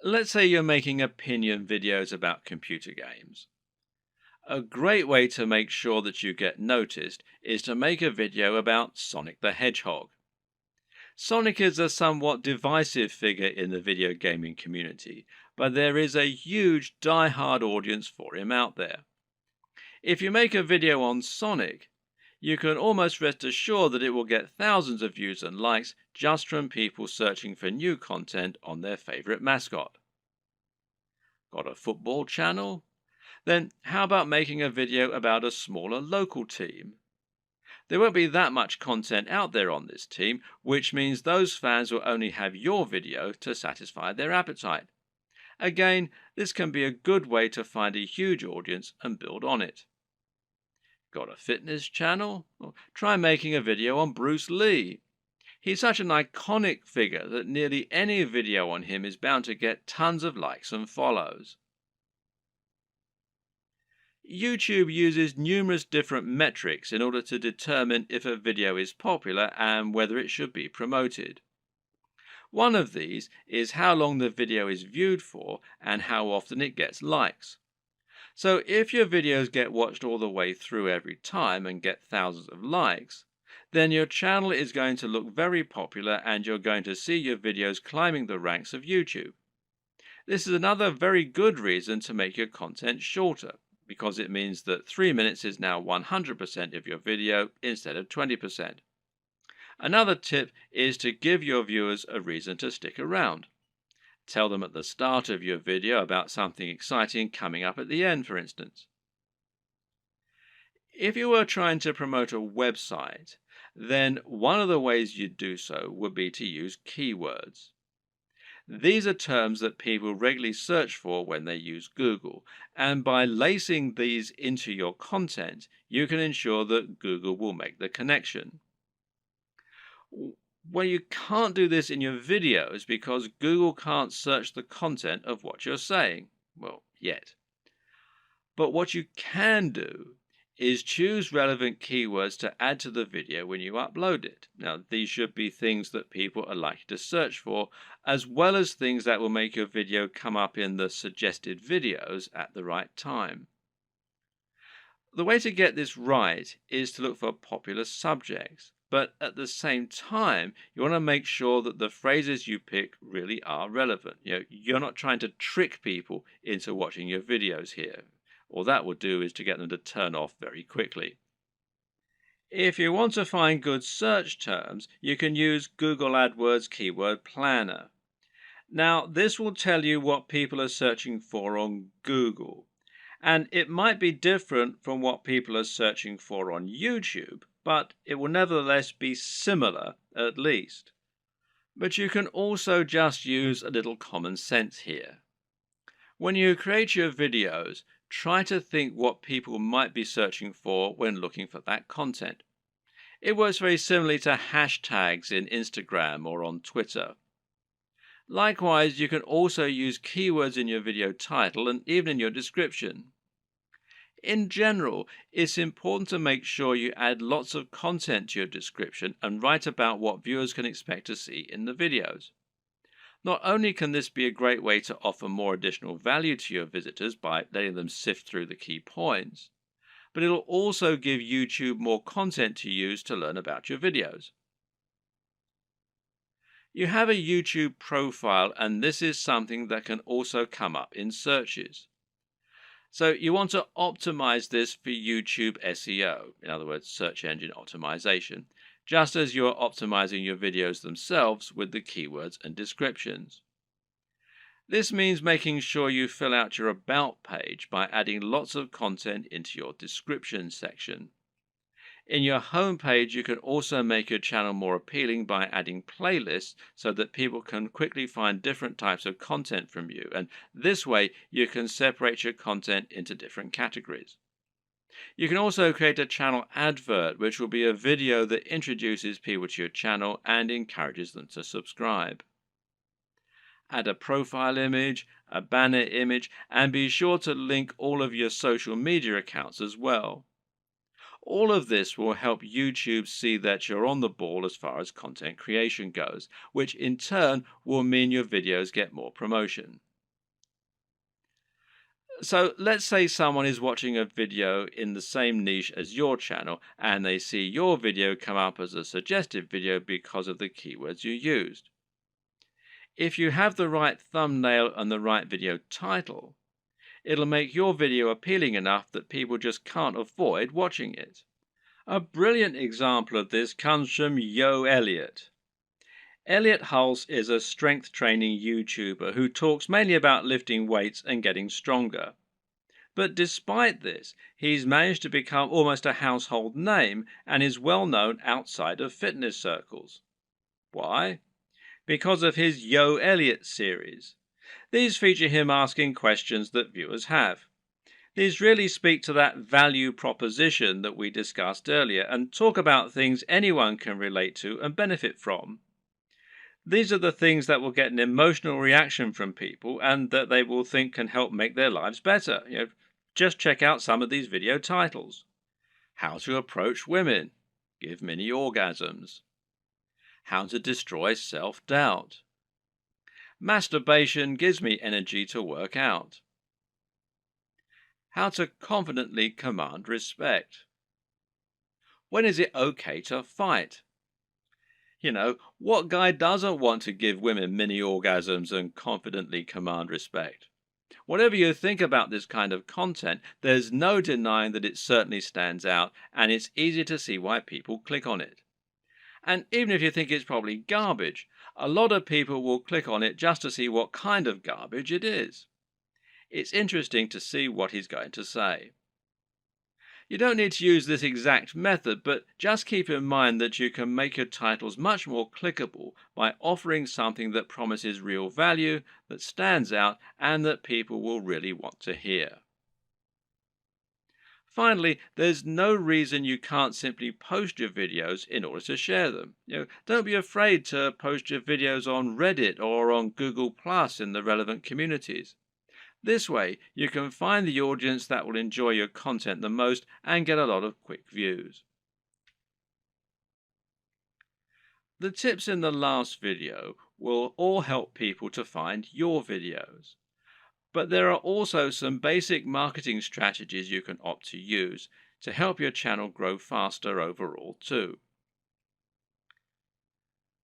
Let's say you're making opinion videos about computer games. A great way to make sure that you get noticed is to make a video about Sonic the Hedgehog. Sonic is a somewhat divisive figure in the video gaming community, but there is a huge die-hard audience for him out there. If you make a video on Sonic, you can almost rest assured that it will get thousands of views and likes just from people searching for new content on their favorite mascot. Got a football channel? Then how about making a video about a smaller local team? There won't be that much content out there on this team, which means those fans will only have your video to satisfy their appetite. Again, this can be a good way to find a huge audience and build on it. Got a fitness channel? Well, try making a video on Bruce Lee. He's such an iconic figure that nearly any video on him is bound to get tons of likes and follows. YouTube uses numerous different metrics in order to determine if a video is popular and whether it should be promoted. One of these is how long the video is viewed for and how often it gets likes. So if your videos get watched all the way through every time and get thousands of likes, then your channel is going to look very popular and you're going to see your videos climbing the ranks of YouTube. This is another very good reason to make your content shorter, because it means that 3 minutes is now 100% of your video instead of 20%. Another tip is to give your viewers a reason to stick around. Tell them at the start of your video about something exciting coming up at the end, for instance. If you were trying to promote a website, then one of the ways you'd do so would be to use keywords. These are terms that people regularly search for when they use Google, and by lacing these into your content, you can ensure that Google will make the connection. Well, you can't do this in your videos because Google can't search the content of what you're saying. Well, yet. But what you can do is choose relevant keywords to add to the video when you upload it. Now, these should be things that people are likely to search for, as well as things that will make your video come up in the suggested videos at the right time. The way to get this right is to look for popular subjects, but at the same time, you want to make sure that the phrases you pick really are relevant. You're not trying to trick people into watching your videos here. All that will do is to get them to turn off very quickly. If you want to find good search terms, you can use Google AdWords Keyword Planner. Now, this will tell you what people are searching for on Google. And it might be different from what people are searching for on YouTube, but it will nevertheless be similar at least. But you can also just use a little common sense here. When you create your videos, try to think what people might be searching for when looking for that content. It works very similarly to hashtags in Instagram or on Twitter. Likewise, you can also use keywords in your video title and even in your description. In general, it's important to make sure you add lots of content to your description and write about what viewers can expect to see in the videos. Not only can this be a great way to offer more additional value to your visitors by letting them sift through the key points, but it'll also give YouTube more content to use to learn about your videos. You have a YouTube profile, and this is something that can also come up in searches. So you want to optimize this for YouTube SEO, in other words, search engine optimization, just as you're optimizing your videos themselves with the keywords and descriptions. This means making sure you fill out your About page by adding lots of content into your description section. In your home page, you can also make your channel more appealing by adding playlists so that people can quickly find different types of content from you, and this way you can separate your content into different categories. You can also create a channel advert, which will be a video that introduces people to your channel and encourages them to subscribe. Add a profile image, a banner image, and be sure to link all of your social media accounts as well. All of this will help YouTube see that you're on the ball as far as content creation goes, which in turn will mean your videos get more promotion. So let's say someone is watching a video in the same niche as your channel and they see your video come up as a suggested video because of the keywords you used. If you have the right thumbnail and the right video title, it'll make your video appealing enough that people just can't avoid watching it. A brilliant example of this comes from Yo Elliott. Elliott Hulse is a strength training YouTuber who talks mainly about lifting weights and getting stronger. But despite this, he's managed to become almost a household name and is well known outside of fitness circles. Why? Because of his Yo Elliott series. These feature him asking questions that viewers have. These really speak to that value proposition that we discussed earlier and talk about things anyone can relate to and benefit from. These are the things that will get an emotional reaction from people and that they will think can help make their lives better. Just check out some of these video titles. How to approach women. Give mini orgasms. How to destroy self-doubt. Masturbation gives me energy to work out. How to confidently command respect. When is it okay to fight? What guy doesn't want to give women mini orgasms and confidently command respect? Whatever you think about this kind of content, there's no denying that it certainly stands out, and it's easy to see why people click on it. And even if you think it's probably garbage, a lot of people will click on it just to see what kind of garbage it is. It's interesting to see what he's going to say. You don't need to use this exact method, but just keep in mind that you can make your titles much more clickable by offering something that promises real value, that stands out, and that people will really want to hear. Finally, there's no reason you can't simply post your videos in order to share them. Don't be afraid to post your videos on Reddit or on Google Plus in the relevant communities. This way, you can find the audience that will enjoy your content the most and get a lot of quick views. The tips in the last video will all help people to find your videos. But there are also some basic marketing strategies you can opt to use to help your channel grow faster overall too.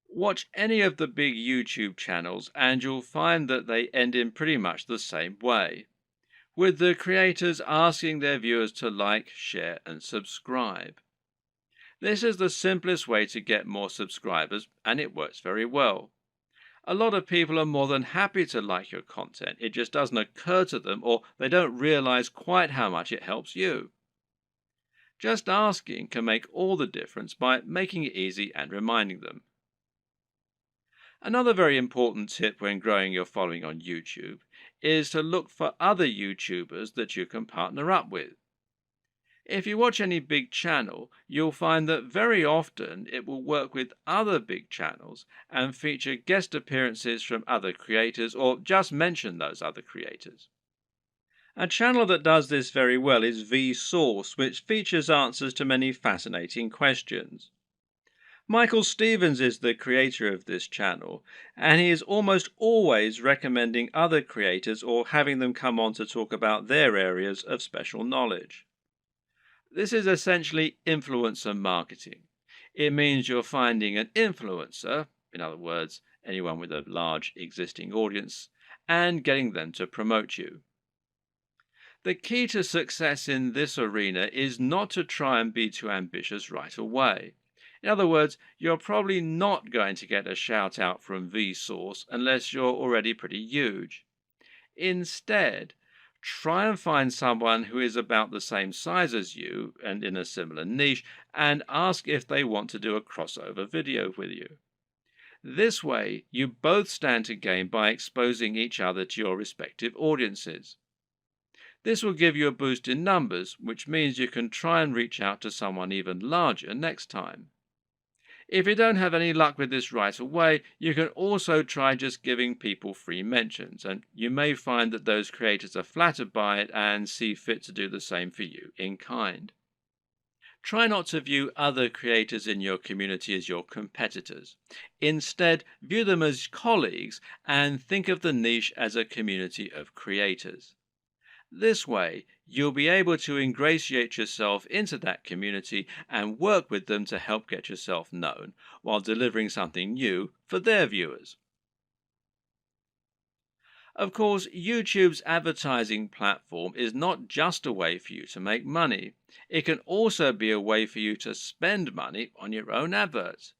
Watch any of the big YouTube channels and you'll find that they end in pretty much the same way, with the creators asking their viewers to like, share, and subscribe. This is the simplest way to get more subscribers, and it works very well. A lot of people are more than happy to like your content. It just doesn't occur to them, or they don't realize quite how much it helps you. Just asking can make all the difference by making it easy and reminding them. Another very important tip when growing your following on YouTube is to look for other YouTubers that you can partner up with. If you watch any big channel, you'll find that very often it will work with other big channels and feature guest appearances from other creators or just mention those other creators. A channel that does this very well is Vsauce, which features answers to many fascinating questions. Michael Stevens is the creator of this channel, and he is almost always recommending other creators or having them come on to talk about their areas of special knowledge. This is essentially influencer marketing. It means you're finding an influencer, in other words, anyone with a large existing audience, and getting them to promote you. The key to success in this arena is not to try and be too ambitious right away. In other words, you're probably not going to get a shout out from Vsauce unless you're already pretty huge. Instead, try and find someone who is about the same size as you and in a similar niche and ask if they want to do a crossover video with you. This way, you both stand to gain by exposing each other to your respective audiences. This will give you a boost in numbers, which means you can try and reach out to someone even larger next time. If you don't have any luck with this right away, you can also try just giving people free mentions, and you may find that those creators are flattered by it and see fit to do the same for you in kind. Try not to view other creators in your community as your competitors. Instead, view them as colleagues and think of the niche as a community of creators. This way, you'll be able to ingratiate yourself into that community and work with them to help get yourself known while delivering something new for their viewers. Of course, YouTube's advertising platform is not just a way for you to make money. It can also be a way for you to spend money on your own adverts.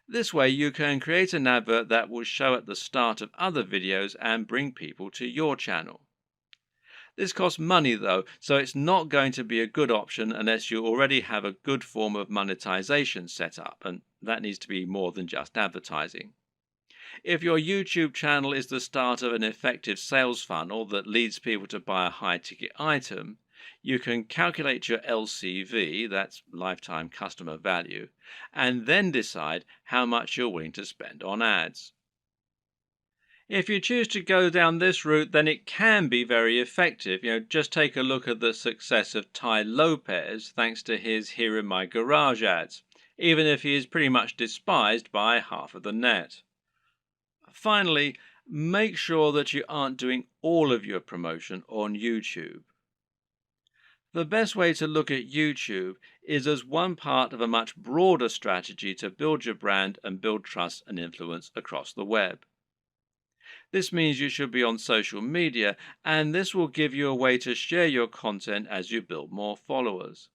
This way, you can create an advert that will show at the start of other videos and bring people to your channel. This costs money though, so it's not going to be a good option unless you already have a good form of monetization set up, and that needs to be more than just advertising. If your YouTube channel is the start of an effective sales funnel that leads people to buy a high-ticket item, you can calculate your LCV, that's lifetime customer value, and then decide how much you're willing to spend on ads. If you choose to go down this route, then it can be very effective. Just take a look at the success of Tai Lopez thanks to his Here in My Garage ads, even if he is pretty much despised by half of the net. Finally, make sure that you aren't doing all of your promotion on YouTube. The best way to look at YouTube is as one part of a much broader strategy to build your brand and build trust and influence across the web. This means you should be on social media, and this will give you a way to share your content as you build more followers.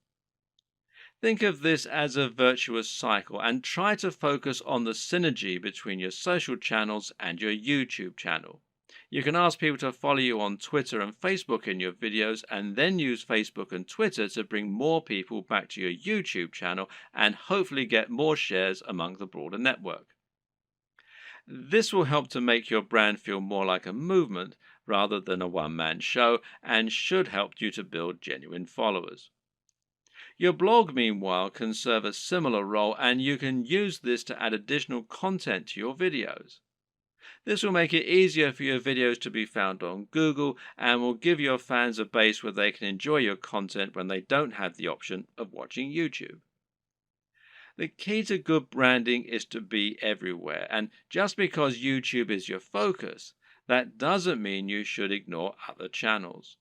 Think of this as a virtuous cycle and try to focus on the synergy between your social channels and your YouTube channel. You can ask people to follow you on Twitter and Facebook in your videos, and then use Facebook and Twitter to bring more people back to your YouTube channel and hopefully get more shares among the broader network. This will help to make your brand feel more like a movement rather than a one-man show, and should help you to build genuine followers. Your blog, meanwhile, can serve a similar role, and you can use this to add additional content to your videos. This will make it easier for your videos to be found on Google and will give your fans a base where they can enjoy your content when they don't have the option of watching YouTube. The key to good branding is to be everywhere, and just because YouTube is your focus, that doesn't mean you should ignore other channels.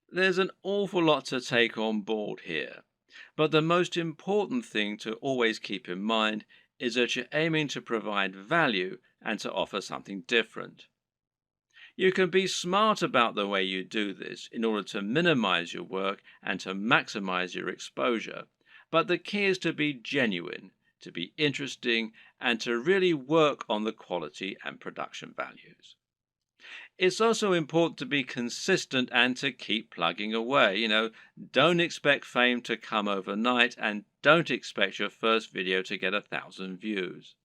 There's an awful lot to take on board here, but the most important thing to always keep in mind is that you're aiming to provide value and to offer something different. You can be smart about the way you do this in order to minimize your work and to maximize your exposure, but the key is to be genuine, to be interesting, and to really work on the quality and production values. It's also important to be consistent and to keep plugging away. Don't expect fame to come overnight and don't expect your first video to get 1,000 views.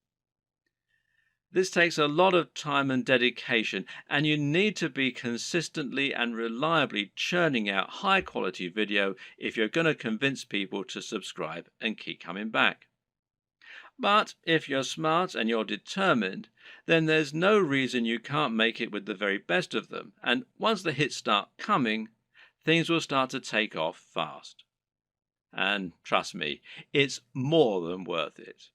This takes a lot of time and dedication, and you need to be consistently and reliably churning out high quality video if you're going to convince people to subscribe and keep coming back. But if you're smart and you're determined, then there's no reason you can't make it with the very best of them. And once the hits start coming, things will start to take off fast. And trust me, it's more than worth it.